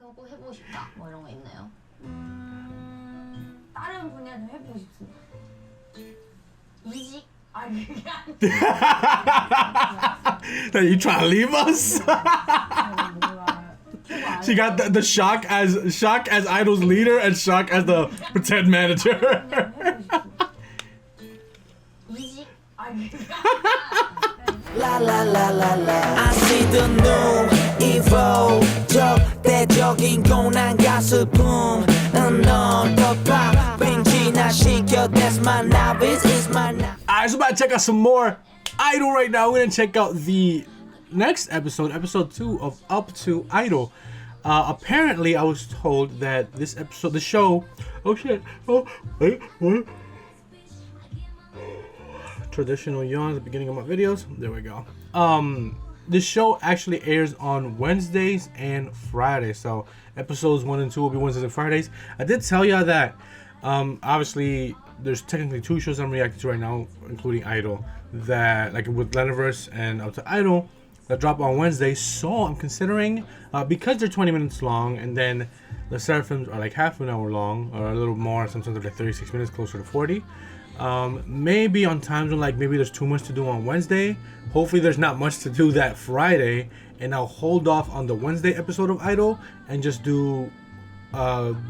그럼 꼭 해보고 싶다. 뭐 이런 거 있나요? 다른 분야 좀 해보고 싶습니다. 이직? 아니 그게 아니라 That you trying to leave us? She got the shock as Idol's leader and shock as the pretend manager. 이직? 아니 그게 La la la la la. I see the new evil. 적대적인 고난 가스품. 넌 덮밥 뱅지나 시켜. That's my novice. It's my novice. Alright, so about to check out some more Idol right now. We're gonna check out the next episode, episode 2 of Up to Idol. Apparently, I was told that this episode, the show. Oh shit! Oh wait, what? Traditional yawn at the beginning of my videos. There we go. The show actually airs on Wednesdays and Fridays. So episodes 1 and 2 will be Wednesdays and Fridays. I did tell y'all that obviously there's technically 2 shows I'm reacting to right now, including Idol, that like with Leniverse and Up to Idol that drop on Wednesday. So I'm considering because they're 20 minutes long and then the Seraphims are like half an hour long or a little more, sometimes they're like 36 minutes, closer to 40. Maybe on times when like maybe there's too much to do on Wednesday, hopefully there's not much to do that Friday, and I'll hold off on the Wednesday episode of Idol and just do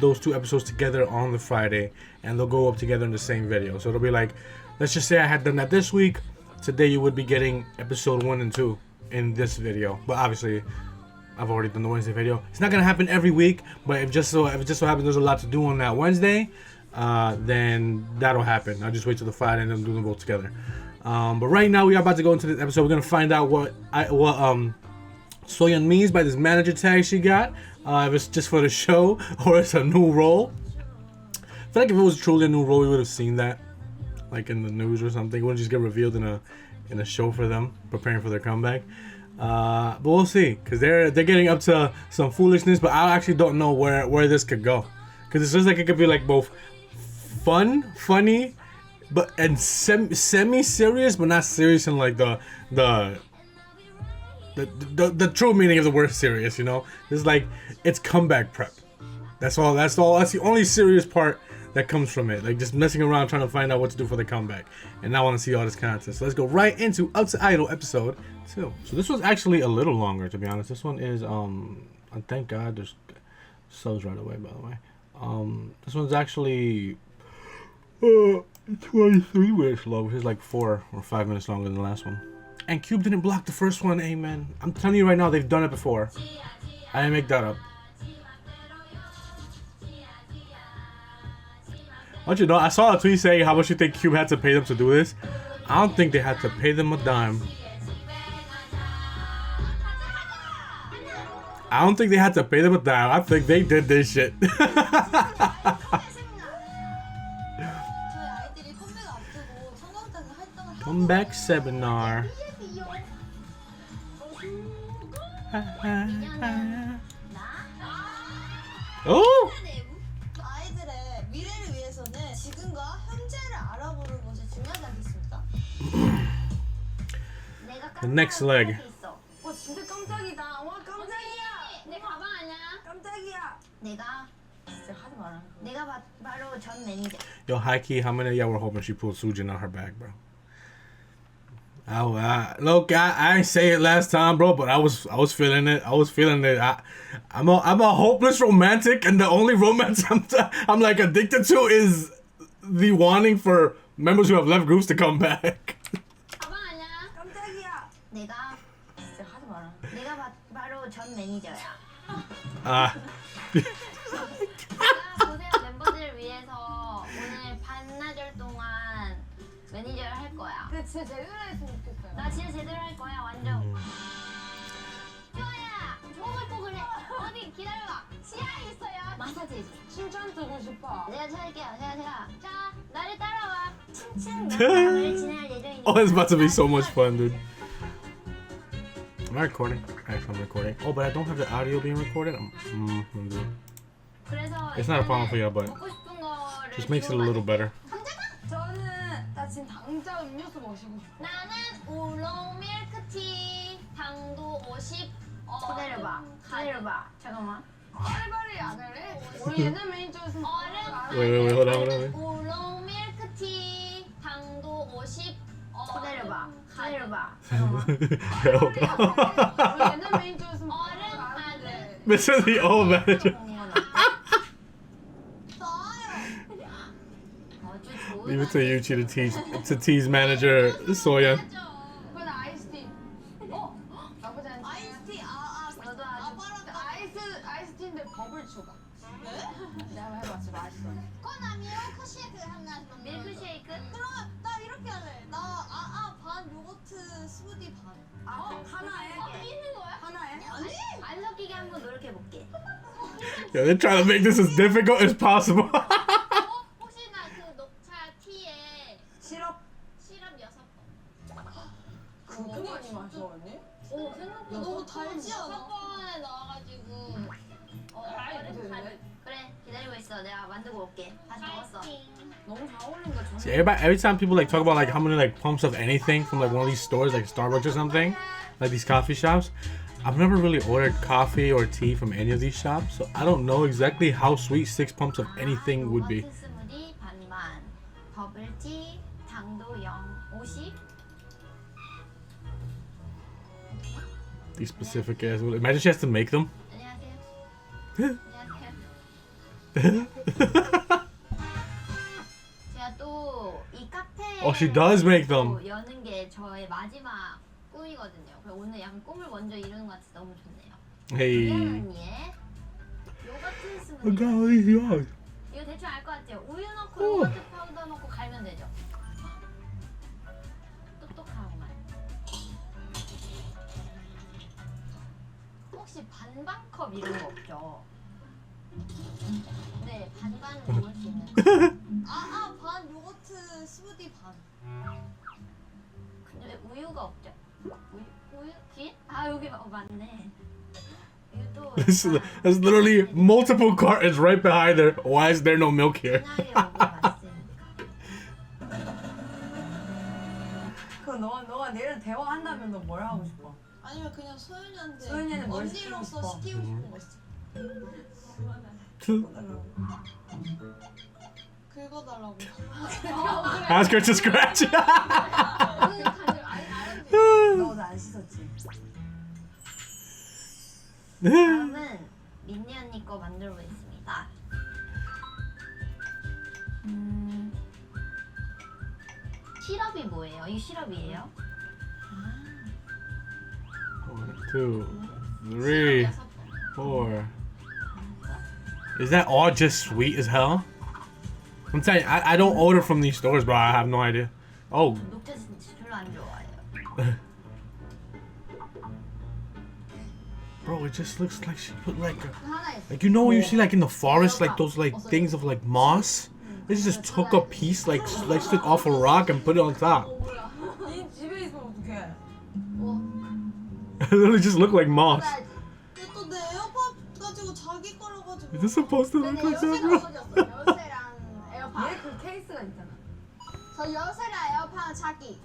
those 2 episodes together on the Friday, and they'll go up together in the same video. So it'll be like, let's just say I had done that this week, today you would be getting episode 1 and 2 in this video, but obviously I've already done the Wednesday video. It's not gonna happen every week, but if it just so happens there's a lot to do on that Wednesday, then that'll happen. I'll just wait till the Friday and then do them both together. But right now we are about to go into this episode. We're gonna find out what Soyeon means by this manager tag she got. If it's just for the show or it's a new role. I feel like if it was truly a new role, we would have seen that, like in the news or something. It wouldn't just get revealed in a show for them preparing for their comeback. But we'll see, cause they're getting up to some foolishness. But I actually don't know where this could go, cause it seems like it could be like both funny, and semi-serious, but not serious in like the true meaning of the word serious. You know, it's like it's comeback prep. That's all. That's the only serious part that comes from it. Like just messing around trying to find out what to do for the comeback. And I want to see all this content. So let's go right into Up to Idol episode 2. So this was actually a little longer, to be honest. This one is thank God there's subs right away, by the way. This one's actually 23 minutes long, which is like 4 or 5 minutes longer than the last one. And Cube didn't block the first one, amen. I'm telling you right now, they've done it before. I didn't make that up. Don't you know, I saw a tweet saying how much you think Cube had to pay them to do this. I don't think they had to pay them a dime. I don't think they had to pay them a dime. I think they did this shit. Comeback seminar. Oh! 아이들의 미래를 위해서는 지금과 현재를 알아보는 것이 중요하지 않겠습니까? The next leg. 와 진짜 깜짝이다. 와 깜짝이야. 내 가방 아니야? 깜짝이야. 내가 진짜 하지 마라. 내가 바로 전 매니저. Yo, high key, how many of y'all were hoping she pulled Sujin on her back, bro? Look, I ain't say it last time, bro, but I was feeling it. I was feeling it. I'm a hopeless romantic, and the only romance I'm like addicted to is the wanting for members who have left groups to come back. 가방 아니야? 깜짝이야. 내가 진짜 하지 마라. 내가 바로 전 매니저야. 내가 고생 멤버들을 위해서 오늘 반나절 동안 매니저를 할 거야. 근데 진짜 제대로 했으면 좋겠어요. 나 진짜 제대로 할 거야, 완전. 효아야, 좋은 거 그래. 어디 기다려봐. 시야에 있어요. 마사지 해줘. 칭찬 듣고 싶어. 내가 찾을게요. 제가. 자, 나를 따라와. 칭칭 남을 지날 예정이니까. Oh, it's about to be so much fun, dude. Am I recording? Actually, I'm recording. Oh, but I don't have the audio being recorded. 그래서 It's not a problem for you, but 먹고 싶은 거를 just makes it a little better. 저는 나 지금 당장 음료수 마시고 싶어. 나는 우롱 밀크티 당도 50. 기다려봐. 잠깐만. 아 그래? 우리 옛날 매니저였으면 Wait, hold on. 우롱 밀크티 당도 50. 기다려봐. 기다려봐. Hell no. 우리 옛날 매니저였으면 얼음 아는데. This is the old manager. 아주 좋은. Leave it to Yuchi to tease manager Soyeon. 그건 아이스티. 나쁘지 않지? 아이스티 너도 아주 아이스티인데 버블 추가. 내가 해봤지 맛있어. 그건 아니에요. 커시에그 하나 밀크쉐이크. 그러면 나 이렇게 할래. 나 반 요거트 스무디 반. 하나에? 있는 거야? 하나에? 아니? 안 섞이게 한번 노력해 볼게. Yeah, they're trying to make this as difficult as possible. 혹시나 그 녹차 티에 시럽. 시럽 6번. 그거 많이 마셔 언니? 오 생각보다 너무 달지 않아? 6번에 넣어가지고. 얼음 가득. 그래 기다리고 있어. 내가 만들고 올게. 다 적었어. 너무 잘 어울린다. See, every time people like talk about like how many like pumps of anything from like one of these stores like Starbucks or something, like these coffee shops, I've never really ordered coffee or tea from any of these shops, so I don't know exactly how sweet 6 pumps of anything would be. 요거트 스무디 반반. 버블티 당도 50. These specific ass. Imagine she has to make them. 안녕하세요. 안녕하세요. 제가 또 이 카페 Oh, she does make them. 여는 게 저의 마지막 꿈이거든요. 그래서 오늘 약간 꿈을 먼저 이루는 것 같아서 너무 좋네요. Hey. 미안 언니의 요거트 Oh 스무디. God, 이거 대충 알 것 같아요. 우유 넣고 오. 요거트 파우더 넣고 갈면 되죠. 똑똑하구만. 혹시 반반 컵 이런 거 없죠? 네, 반반은 먹을 수 있는. 반 요거트 스무디 반. 근데 왜 우유가 없죠? 우유 뒤에? 아 여기 맞네. 우유도 There's literally multiple cartons right behind her. Why is there no milk here? 진하게 먹으면 맛있으니까. 그 너가 내일 대화한다면 너 뭘 하고 싶어? 아니면 그냥 소연이한테 소연이는 뭘 시키고 언니로서 싶어? 시키고 싶은 거 있어. 긁어달라고. Ask her to scratch. 너도 안 씻었지? 다음은 민니 언니 거 만들어 보겠습니다. 시럽이 뭐예요? 이 시럽이에요? 1, 2, 3, 4. Is that all just sweet as hell? I'm telling you, I don't order from these stores, bro. I have no idea. Oh, 녹차 진짜 별로 안 좋아해요. bro, it just looks like she put like a, 하나 있어. like you know when you see like in the forest like those like things of like moss. They just took a piece like sliced it off a rock and put it on top. 네 집에 있으면 어떡해? It literally just looked like moss. 또 내 에어팟 가지고 자기 거라 가지고. Is this supposed to look like that, bro? 열쇠랑 에어팟. 얘 그 케이스가 있잖아. 저 열쇠랑 에어팟 자기.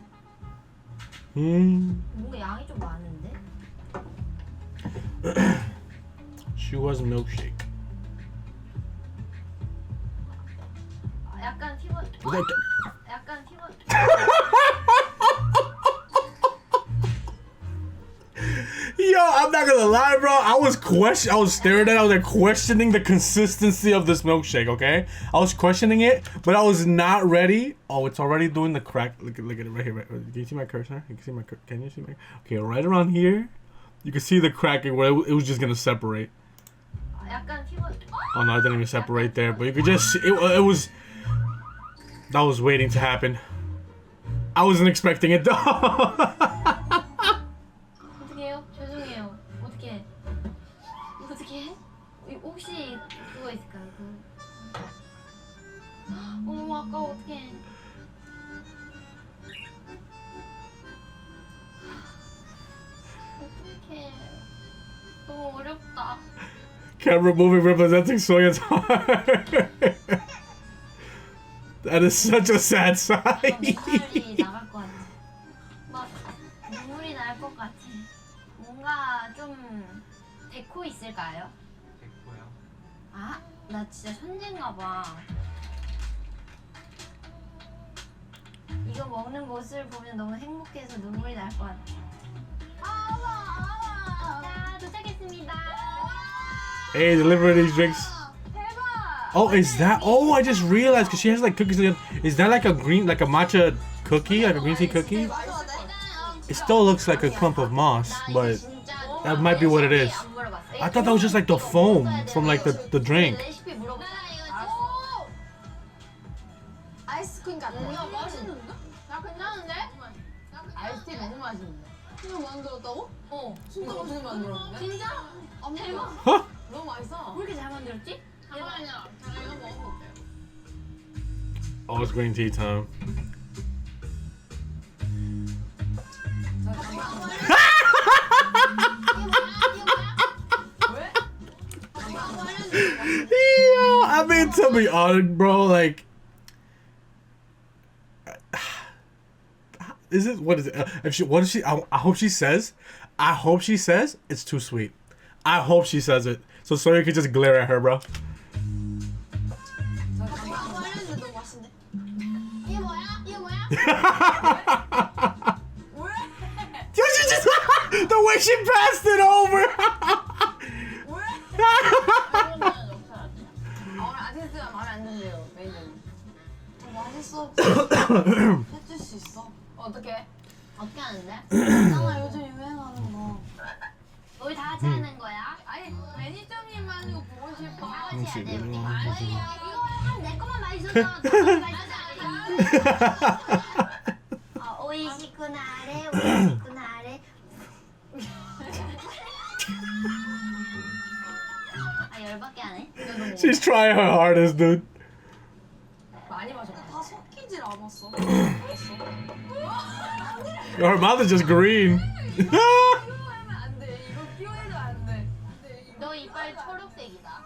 뭔가 양이 좀 많은데? She was a milkshake. 약간 피곤. Was that- 약간 피곤. Yo, I'm not gonna lie, bro. I was staring at it. I was like questioning the consistency of this milkshake. Okay, I was questioning it, but I was not ready. Oh, it's already doing the crack. Look at it right here. Right. Can you see my cursor? You can see my. Can you see my? Okay, right around here, you can see the cracking where it was just gonna separate. 약간 피곤. Oh no, it didn't even separate there, but you could just see it was. That was waiting to happen. I wasn't expecting it though. 어떡해요? 죄송해요. 어떡해. 어떡해? 혹시 그거 있을까요? 너무 아까워. 어떡해. 어떡해. 너무 어렵다. Camera moving representing Soyeon's heart. That is such a sad sight. 눈물이 나갈 것 같아. 막 눈물이 날 것 같아. 뭔가 좀 데코 있을까요? 됐고요. 아 나 진짜 천재인가 봐. 이거 먹는 모습을 보면 너무 행복해서 눈물이 날 것 같아. 자, 도착했습니다. Hey, deliver these drinks. Oh, is that? Oh, I just realized because she has like cookies. Is that like a green, like a matcha cookie, like a green tea cookie? It still looks like a clump of moss, but that might be what it is. I thought that was just like the foam from like the drink. 레시피 물어봐. 아이스크림 같아. 야 맛있는데? 나 괜찮은데? 아이스크림 너무 맛있는데. 이거 만들었다고? 진짜 맛있게 만들었는데? 진짜? 대박. Huh? 너무 맛있어. 왜 이렇게 잘 만들었지? 잠깐만요. 제가 이거 먹어볼게요. Oh, it's green tea time. Yo, I mean, to be honest, bro, like, is it, what is it? If she, what is she, I hope she says, it's too sweet. I hope she says it. So Sawyer could just glare at her, bro. 알려주는데 너무 맛있는데? 이게 뭐야? 이게 뭐야? Yo, she just, the way she passed it over. 오늘 아티스트가 마음에 안 든대요, 메이저님. 맛있어. 해줄 수 있어. 어떻게? 어떻게 하는데? 있잖아 요즘 유행하는 거. 우리 다 같이 하는 거야? 아니, 매니저님만 이거 보고 싶어. 다 같이 해야 돼, 우리. 아니야. 이거 약간 내 것만 맛있어서 너만 맛있어. 오이시쿠나래, 오이시쿠나래. 아, 열받게 하네. She's trying her hardest, dude. 많이 마셨다. 다 섞이질 않았어. Her mouth is just green. 이거 하면 안 돼. 이거 끼워내도 안 돼. 너 이빨 초록색이다.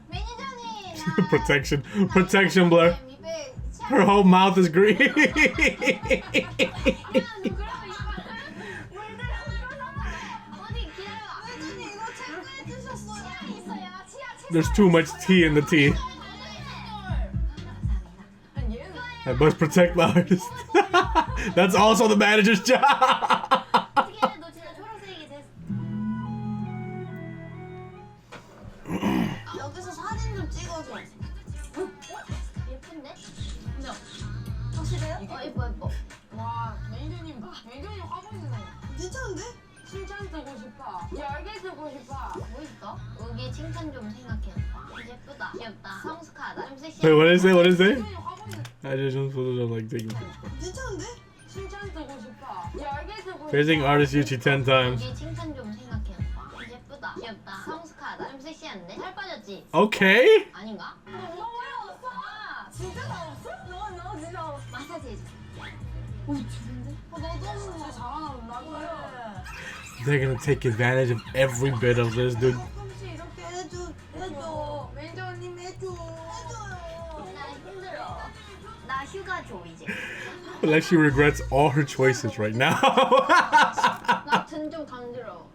매니저님 Protection blur. 입에 Her whole mouth is green. 어디 기다려봐. 매니저님 이거 체크해 주셨어요. 있어요. There's too much tea in the tea. I must protect my artist. That's also the manager's job. 어떻게 해? 너 진짜 초록색이 됐어. 여기서 사진 좀 찍어줘. 예쁜데? 확실해요? 예뻐. 와, 매니저님 봐. 매니저님 화보 주세요. 괜찮은데? 칭찬 쓰고 싶어. 열개 쓰고 싶어. 뭐 있어? 여기 칭찬 좀 생각해봐. 예쁘다. 귀엽다. 성숙하다. 좀 섹시하다. Wait, what did it say? What did it say? 매니저님 화보 주세요. I just photos like taking 괜찮은데? 칭찬 쓰고 싶어. 열개 쓰고 싶어. praising artist Yuchi 10 times. 여기 칭찬 좀 생각해봐. 예쁘다. 귀엽다. 성숙하다. 좀 섹시한데? 살 빠졌지? Okay. 아닌가? 너왜 없어? 진짜 나 없어? 너 진짜 없어. 마사지 해줄게. 너도 진짜 잘하나 나도 They're gonna take advantage of every bit of this, dude. 가끔씩 이렇게 해줘. 매니저님 해줘요. 나 힘들어. 나 휴가 줘 이제. Like she regrets all her choices right now. 나 등 좀 간지러워.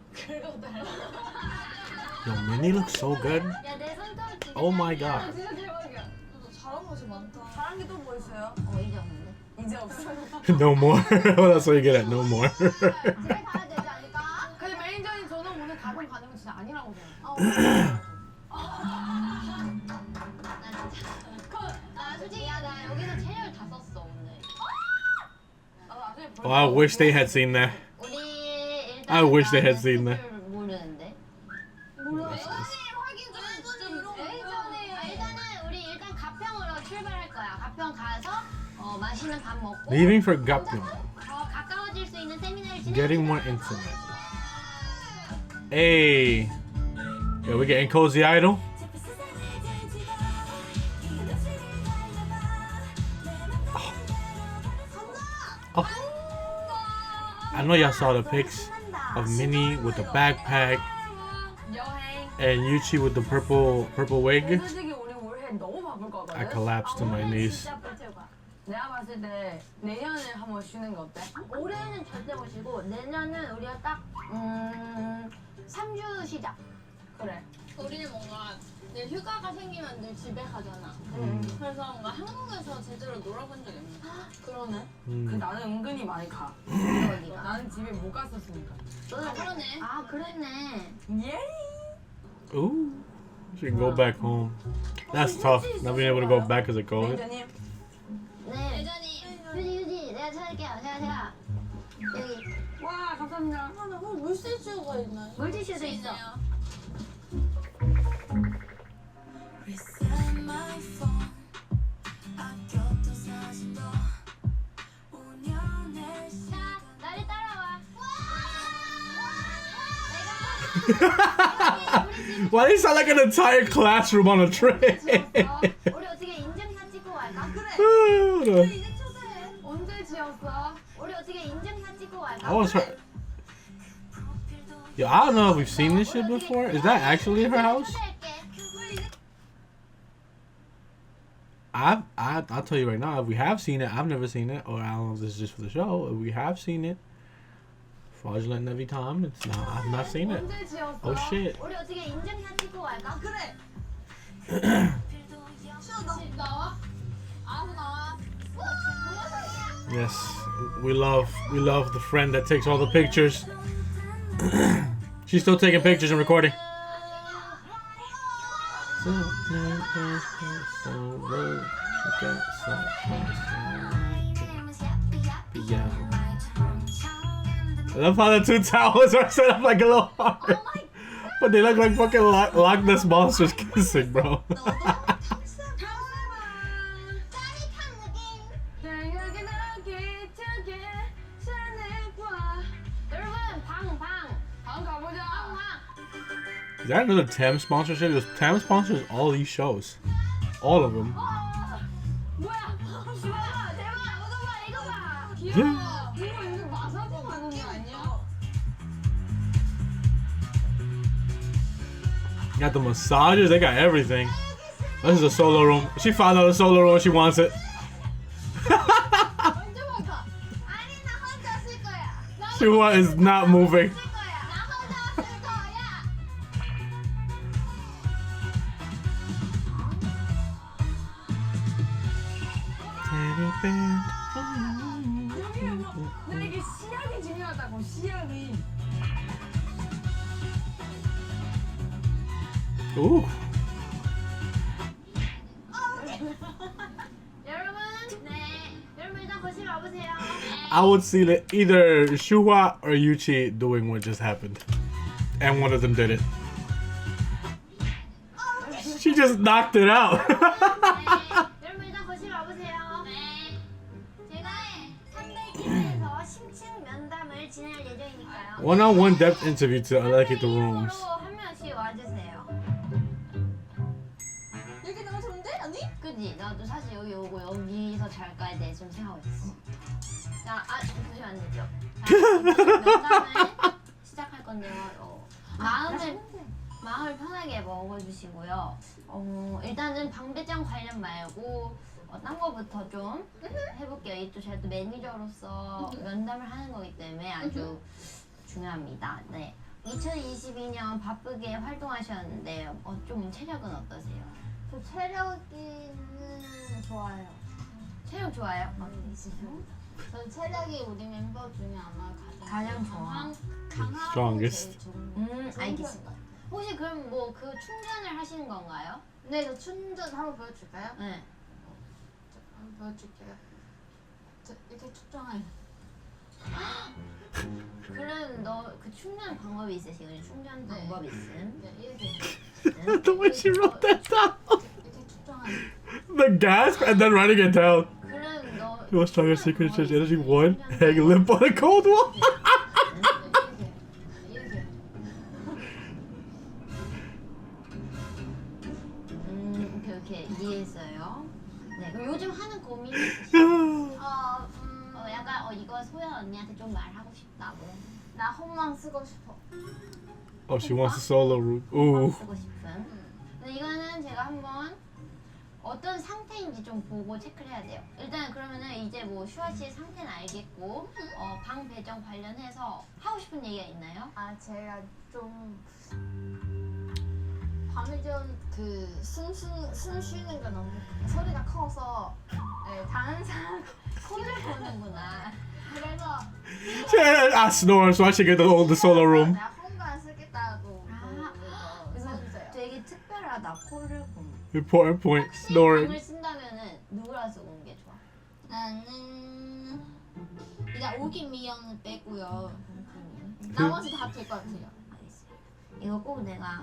Yo, Minnie looks so good. 야, 내 손톱 진짜 Oh my god. 진짜 대박이야. 너 잘한 것이 많다. 잘한 게 또 뭐 있어요? 이제 없는데. 이제 없어. No more. That's what you get at. No more. 집에 가야 되지 않을까? 근데 매니저님 저는 오늘 가본 가는 건 진짜 아니라고 생각해요. 나 솔직히 나 여기서 체열 다 썼어 오늘. 나중에 Oh, I wish they had seen that. 우리 일단 I wish they had 나는 seen that. 스케줄 모르는데. 확인 좀 해줘. 이런 거. 일단은 우리 일단 가평으로 출발할 거야. 가평 가서 맛있는 밥 먹고. Leaving for Gapyeong. 더 가까워질 수 있는 세미나를 진행. Getting more intimate. Hey. Yeah, we getting cozy idol. Oh. I know y'all saw the pics of Minnie with the backpack 여행. and Yuchi with the purple wig. 솔직히 우리 올해 너무 바쁠 거거든. I collapsed to my knees. 내가 봤을 때 내년에 한번 쉬는 거 어때? 올해는 절대 못 쉬고 내년은 우리가 딱 3주 쉬자. 그래. 우리는 뭔가 내 휴가가 생기면 늘 집에 가잖아. 그래서 뭔가 한국에서 제대로 놀아본 적이 없는 거야. 그러네. 그 나는 은근히 많이 가. 어디가? 나는 집에 못 갔었으니까. 아, 그러네. 아 그랬네. 예. Ooh. She can go back home. That's tough. Not being able to go back because of COVID. 매니저님. 네. 예전이 유지 내가 찾을게요. 제가 여기 와 감사합니다. 아, 나 오늘 물티슈가 있나요? 물티슈도 있어. 있어요. Reset my phone. 아꼈던 사진도 운영해. 자, 나를 따라와. Why do you sound like an entire classroom on a train? 우리 어떻게 인증샷 찍고 갈까? 이제 초대해. 언제 지었어? 우리 어떻게 인증샷 찍고 갈까? I was her. Yo, I don't know if we've seen this shit before. Is that actually her house? I'll tell you right now, if we have seen it, I've never seen it, or I don't know if this is just for the show. If we have seen it, fraudulent every time. It's not. I've not seen it. 언제 지었어? Oh shit. 우리 어떻게 인증샷 찍고 갈까? 그래. 쉬어 집 나와? 알아서 나와. Yes, we love the friend that takes all the pictures. She's still taking pictures and recording. Yeah. I love how the two towels are set up like a little heart. But they look like fucking Loch Ness monsters kissing, bro. 너도 탁스 타올해봐. 여러분 방. 방 가보자. Is that another Tam sponsorship? Because Tam sponsors all these shows. All of them. 뭐야? 대박! 이거 봐, 이거 봐. 귀여워. 이거 이제 마사지 받는 거 아니야? Got the massages. They got everything. This is a solo room. She found out a solo room. She wants it. 언제 볼까? 아니 나 혼자 쓸 거야. Shua is not moving. 쓸 거야. 나 혼자 쓸 거야. 여기 뭐 근데 이게 시약이 중요하다고 시약이. Ooh. 여러분, 네. 여러분 일단 거실 와보세요. I would see that either Shua or Yuchi doing what just happened. And one of them did it. She just knocked it out. 네. 여러분 일단 거실 와보세요. 네. 제가 300기에서 심층 면담을 진행할 예정이니까요. One-on-one depth interview to allocate the rooms. 한 명씩 와주세요. 여기 너무 좋은데 언니? 그지? 나도 사실 여기 오고 여기서 잘까에 대해 좀 생각하고 있어. 자, 보시면 안 되죠? 자, 면담을 시작할 건데요. 마음을 편하게 먹어주시고요. 일단은 방 배정 관련 말고 딴 거부터 좀 해볼게요. 이게 또 제가 또 매니저로서 면담을 하는 거기 때문에 아주 중요합니다. 네. 2022년 바쁘게 활동하셨는데 좀 체력은 어떠세요? 저 체력이는 좋아요. 체력 좋아요? 저 체력이 우리 멤버 중에 아마 가장 좋아. 강하고 Strongest. 제일 좋은 알겠습니다. 혹시 그럼 뭐 그 충전을 하시는 건가요? 네, 저 충전 한번 보여줄까요? 네. 한번 보여줄게요. 저 이렇게 측정해. 그럼 너 그 충전 방법이 있으시군요. 충전 네. 방법이 있음. 네, 이렇게 The way she wrote that down. 이렇게 측정해. The gasp and then writing it down. 그럼 너 Your strongest secret is energy 1. Hang limp on a cold wall. 이렇게. 오케이 이해했어요. 네. 그럼 요즘 하는 고민이 있으시죠? 약간 이거 소연 언니한테 좀 말하고 싶다. 뭐. 나 홈만 쓰고 싶어. Oh, she wants a solo room. 방 Ooh. 쓰고 싶은. 근데 이거는 제가 한번 어떤 상태인지 좀 보고 체크를 해야 돼요. 일단 그러면은 이제 뭐 슈아 씨의 상태는 알겠고 방 배정 관련해서 하고 싶은 얘기가 있나요? 제가 좀 밤에 좀숨 쉬는 거 너무 소리가 커서 네, 다른 사람 코를 보는구나. 그래서 I snore, so I should get the solo room. 내가 홈도 안 쓰겠다고. 그래서 되게 특별하다. 코를 보는. Important point. 방을 Snoring. 쓴다면은 누구랑 쓰는 게 좋아? 나는 일단 오기 미연 빼고요. 나머지 다 될 것 같아요. 알겠어요. 이거 꼭 내가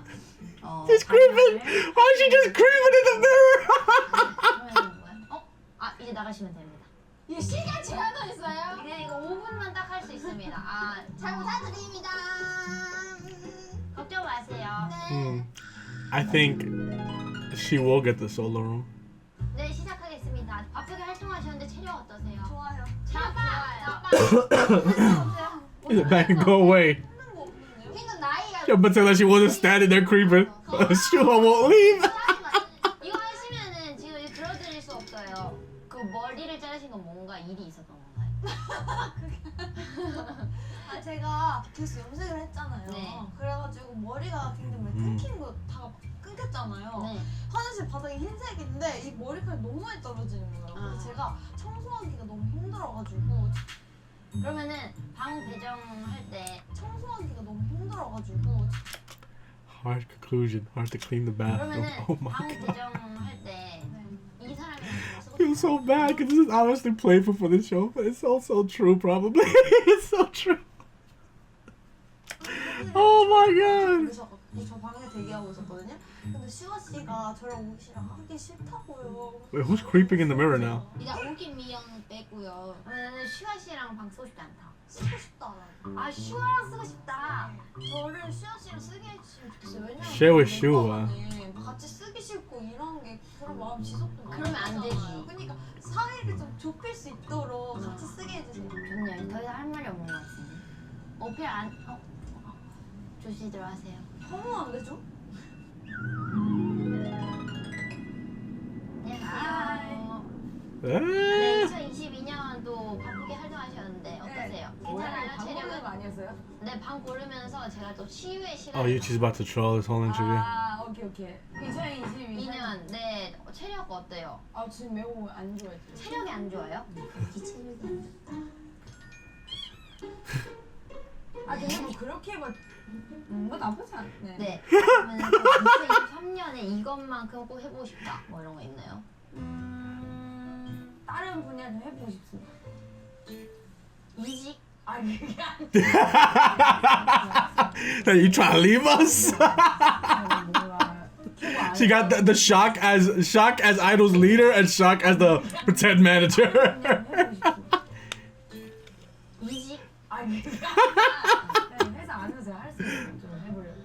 She's creeping. Why is she just creeping in the mirror? 그러면 뭐야? 아 이제 나가시면 됩니다. 이 시간 제한도 있어요? 그냥 이거 5분만 딱 할 수 있습니다. 잘 부탁드립니다. 걱정 마세요. I think she will get the solo room. 네 시작하겠습니다. 바쁘게 활동하셨는데 체력 어떠세요? 좋아요. Get back and go away. 걔는 나이가 Yeah, but tell her she wasn't standing there creeping. She won't leave. 이거 하시면은 지금 들어드릴 수 없어요. 그 머리를 자르신 건 뭔가 일이 있었던 건가요? 제가 계속 염색을 했잖아요. 네. 그래가지고 머리가 굉장히 끊긴 거 다 끊겼잖아요. 네. 화장실 바닥이 흰색인데 이 머리카락이 너무 많이 떨어지는 거예요. 그래서 제가 청소하기가 너무 힘들어가지고 그러면은 방 배정할 때 청소하기가 너무 힘들어가지고 Hard conclusion. Hard to clean the bathroom. 그러면은 Oh my 방 god. 배정할 때 이 사람이랑 I 쓰고 feel so bad because this is honestly playful for the show, but it's also true probably. It's so true. Oh my god. 그래서 저 방에 대기하고 있었거든요. 근데 슈아 씨가 저랑 오기 싫어 하기 싫다고요. Wait, who's creeping in the mirror now? 일단 오기 미연 빼고요. 그러면은 슈아 씨랑 방 쓰고 싶지 않다. 쓰고 싶다. 아 슈아랑 쓰고 싶다. 저를 슈아 씨랑 쓰게 해주시면 좋겠어요. 왜냐면 Share with Shua. 같이 쓰기 싫고 이런 게 그런 마음 지속도 많이 그러면 안 되지. 하잖아요. 그러니까 사이를 좀 좁힐 수 있도록 같이 쓰게 해주세요. 좋네요. 더 이상 할 말이 없는 것 같은데. 어필 안 조시 들어가세요. 너무 안 되죠? 안녕하세요. 네, Ah. 2022년도 바쁘게 활동하셨는데 어떠세요? 괜찮아요? 체력은? 아니었어요? 네, 방 고르면서 제가 또 치유의 시간. Oh, Yuchi's about to troll this whole interview. 아 오케이. 2022년. 2년. 네, 체력 어때요? 아 지금 매우 안 좋아했어요. 체력이 안 좋아요? 이 체력이 안 좋다. 아 근데 뭐 그렇게 뭐 나쁘지 않네. 네. 그러면 2023년에 이것만큼 꼭 해보고 싶다. 뭐 이런 거 있나요? 다른 분야 좀 해보고 싶습니다. 이직? 아 그게 You trying to leave us? 아니라 뭔가 큐브 She got the shock as Idol's leader and shock as the pretend manager. 해보고 싶습니다. 이직? 아 그게 회사 안에서 할 수 있는 좀 해보려고.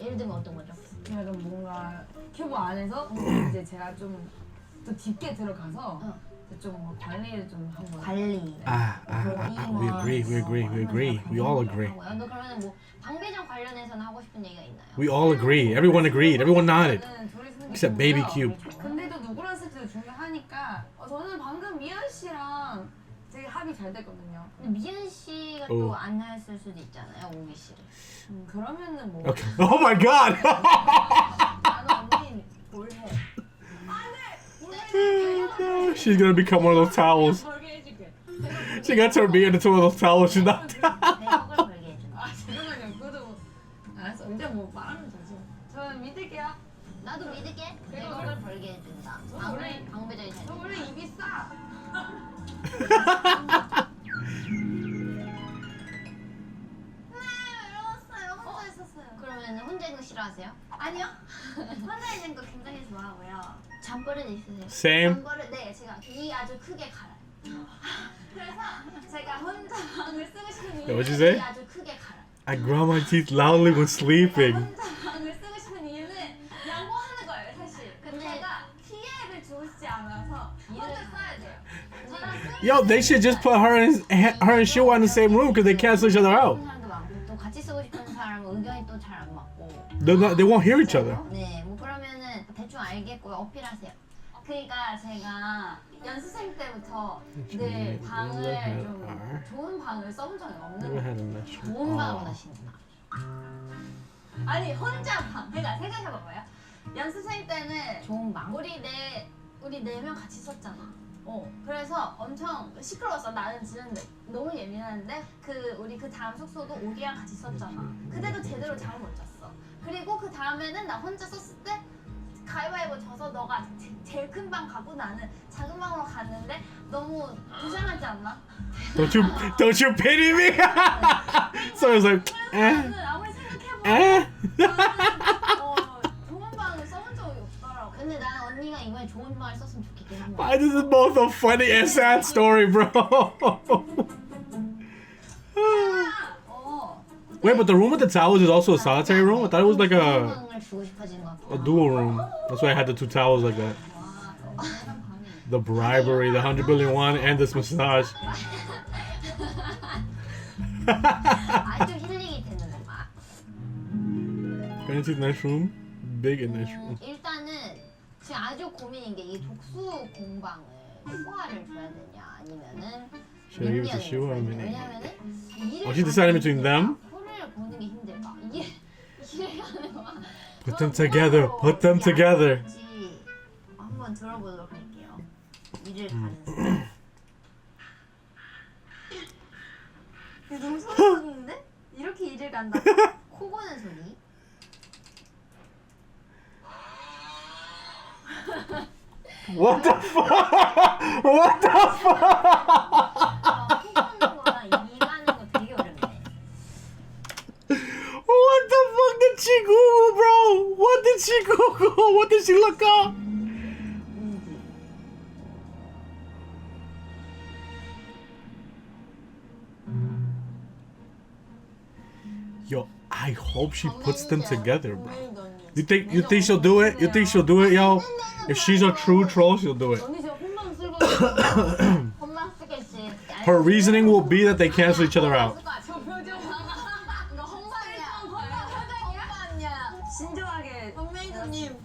예를 들면 어떤 거죠? 약간 뭔가 큐브 안에서 이제 제가 좀 더 깊게 들어가서 좀 관리를 좀 한번. 관리. We agree. We all agree. 너 그러면 뭐 방배정 관련해서는 하고 싶은 얘기가 있나요? We all agree. Everyone agreed. Everyone nodded. Except Baby Cube. 근데도 누구랑 쓸지도 중요하니까 저는 방금 미연 씨랑 되게 합이 잘 됐거든요. 근데 미연 씨가 오. 또 안 했을 수도 있잖아요, 오기 씨를. 그러면은 뭐 Okay. Oh my god. 나는 언니 뭘 해? She's gonna become one of those towels. 벌게 해줄게. She got turned me into one of those towels. She's not. 100억을 벌게 해준다. 아 잠깐만요. 그것도 뭐 알았어. 이제 뭐 말하면 되죠. 저는 믿을게요. 나도 믿을게. 100억을 벌게 해준다. 원래- 방배정이 잘 저 된다. 원래 입이 싸. 외로웠어요. 혼자 있었어요. 그러면 혼자 있는 거 싫어하세요? 아니요. 혼자 있는 거 굉장히 좋아하고요. 잠버릇 있으세요? Same. 잠버릇 제가 귀 아주 크게 갈아요. 그래서 제가 혼자 방을 쓰고 싶은 Yeah, what'd you 이유는 say? 귀 아주 크게 갈아요. I grind my teeth loudly when sleeping. 혼자 방을 쓰고 싶은 이유는 양보하는 거예요, 사실. 근데 제가 피해를 주고 싶지 않아서 혼자 써야 돼요. 저랑 Yo, they should just put her and Shua in the same room because they cancel each other out. 쓰는 사람도 많고 또 같이 쓰고 싶은 사람은 의견이 또 잘 안 맞고. They won't hear each other. 네, 뭐 그러면은 대충 알겠고요. 어필하세요. 그러니까 제가 연습생 때부터 늘 방을 좀 좋은 방을 써본 적이 없는 거예요. 좋은 방을 원하시는구나. 아니 혼자 방. 그러니까 생각해봐봐요. 연습생 때는 좋은 방. 우리 네 명 같이 썼잖아. 그래서 엄청 시끄러웠어. 나는 지금 너무 예민한데 우리 그 다음 숙소도 우리랑 같이 썼잖아. 그때도 제대로 잠을 못 잤어. 그리고 그 다음에는 나 혼자 썼을 때 가위바위보 져서 너가 제일 큰 방 가고 나는 작은 방으로 갔는데 너무 이상하지 않나? Don't you pity me? So I was like, 나는 아무리 생각해봐도 eh. 좋은 방을 써본 적이 없더라고. 근데 나는 언니가 이번에 좋은 방을 썼으면 좋겠긴 한 거야. Why this is both a funny and sad story, bro? Wait, but the room with the towels is also a solitary room? I thought it was like a 방을 주고 싶어지는 것 같아. dual room. That's why I had the 2 towels like that. 와, The bribery, the 100 billion won, and this massage. 아주 힐링이 되는 방. Going into the next room. Big and nice room. 일단은 지금 아주 고민인 게 이 독수 공방을 소화를 줘야 되냐 아니면은 Should I give it to Shiva or Minnie? 왜냐면은 일을 Oh, she decided between them? 코를 보는 게 힘들까? 이게 하는 거야. Put them together. Put them together. 한번 들어보도록 할게요. 일을 가는. 너무 소름돋는데? 이렇게 일을 간다. 코 고는 소리. What the fuck? What the fuck? 코 고는 거랑 이 가는 거 되게 어렵네. What the fuck did she Google, bro? What did she Google? What did she look up? Yo, I hope she puts them together, bro. You think she'll do it? You think she'll do it, yo? If she's a true troll, she'll do it. 언니 지금 혼방 쓸고 혼만 쓰겠지. Her reasoning will be that they cancel each other out. 저 표정 봐봐. 이거 혼방이야. 혼방이야. 진정하게 선메이드님.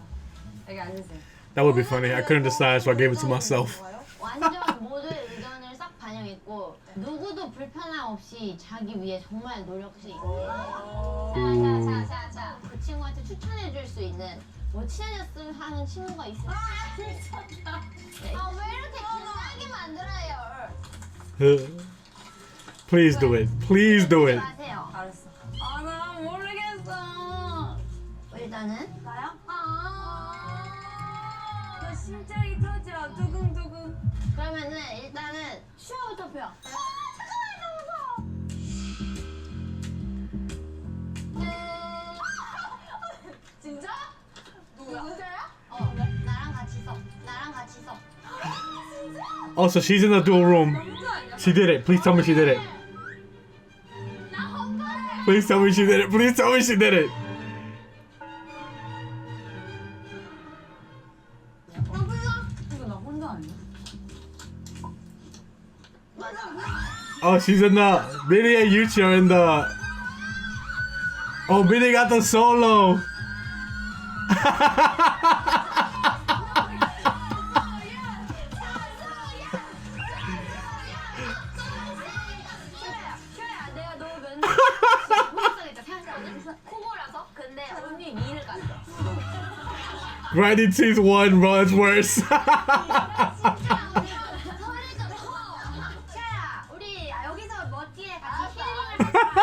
여기 앉으세요. That would be funny. I couldn't decide, so I gave it to myself. 완전 모두의 의견을 싹 반영했고 누구도 불편함 없이 자기 위해 정말 노력시 있고 자자자자자 그 친구한테 추천해줄 수 있는 뭐 친해졌으면 하는 친구가 있을까? 미쳤다. 네. 왜 이렇게 긴장하게 만들어요? Please do it. Please do it. 하세요. 알았어. 나 모르겠어. 일단은 나요? 나 심장이 터져. 두근두근. 그러면은 일단은 슈아부터 펴. 진짜? 누구야? 나랑 같이 서. 나랑 같이 서. Oh, so she's in the dual room. She did it. Please tell me she did it. Please tell me she did it. Please tell me she did it. 이거 나 혼자 아니야? Oh, she's in the. Minnie and Yuchi are in the. Oh, Minnie got the solo. 슈아야, 내가 너 맨날 혼자겠다 생각했거든. 코골아서. 근데 언니 위를 갔어. Grinding teeth one, bro. It's worse. 슈아야, 우리 여기서 멋지게 같이 힐링을 하자.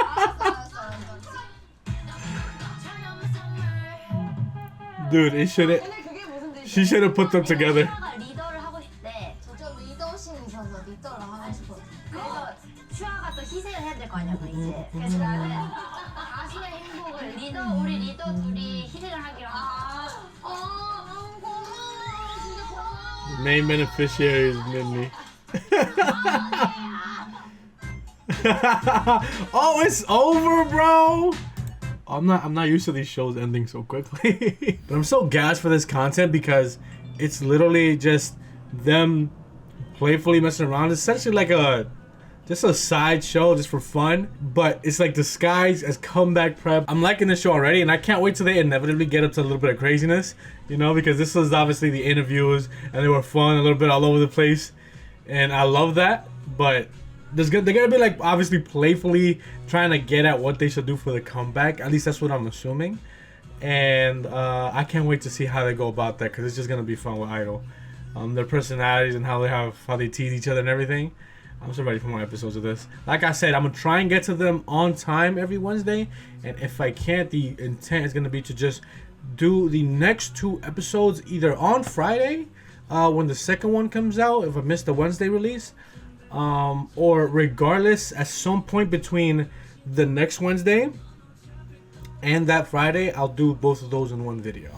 Dude, it shouldn't. 근데 그게 무슨 뜻이야? She should have put them together. 슈아가 리더를 하고 싶대. 저 리더십이 있어서 리더를 하고 싶어. 그래서 슈아가 또 희생을 해야 될 거 아니야, 그 이제. 그래서 나는 자신의 행복을 우리 리더 둘이 희생을 하기로 한 거야. 너무 고마워. 진짜 고마워. Main beneficiary is Minnie. Oh, it's over, bro. I'm not used to these shows ending so quickly. But I'm so gassed for this content because it's literally just them playfully messing around. It's essentially like just a side show just for fun, but it's like disguised as comeback prep. I'm liking this show already, and I can't wait till they inevitably get up to a little bit of craziness, you know, because this was obviously the interviews and they were fun, a little bit all over the place, and I love that. But they're gonna be like obviously playfully trying to get at what they should do for the comeback. At least that's what I'm assuming. and I can't wait to see how they go about that, because it's just gonna be fun with I-DLE. Their personalities and how they tease each other and everything. I'm so ready for more episodes of this. Like I said, I'm gonna try and get to them on time every Wednesday, and if I can't, the intent is gonna be to just do the next 2 episodes either on Friday when the second one comes out, if I miss the Wednesday release, or regardless, at some point between the next Wednesday and that Friday, I'll do both of those in one video.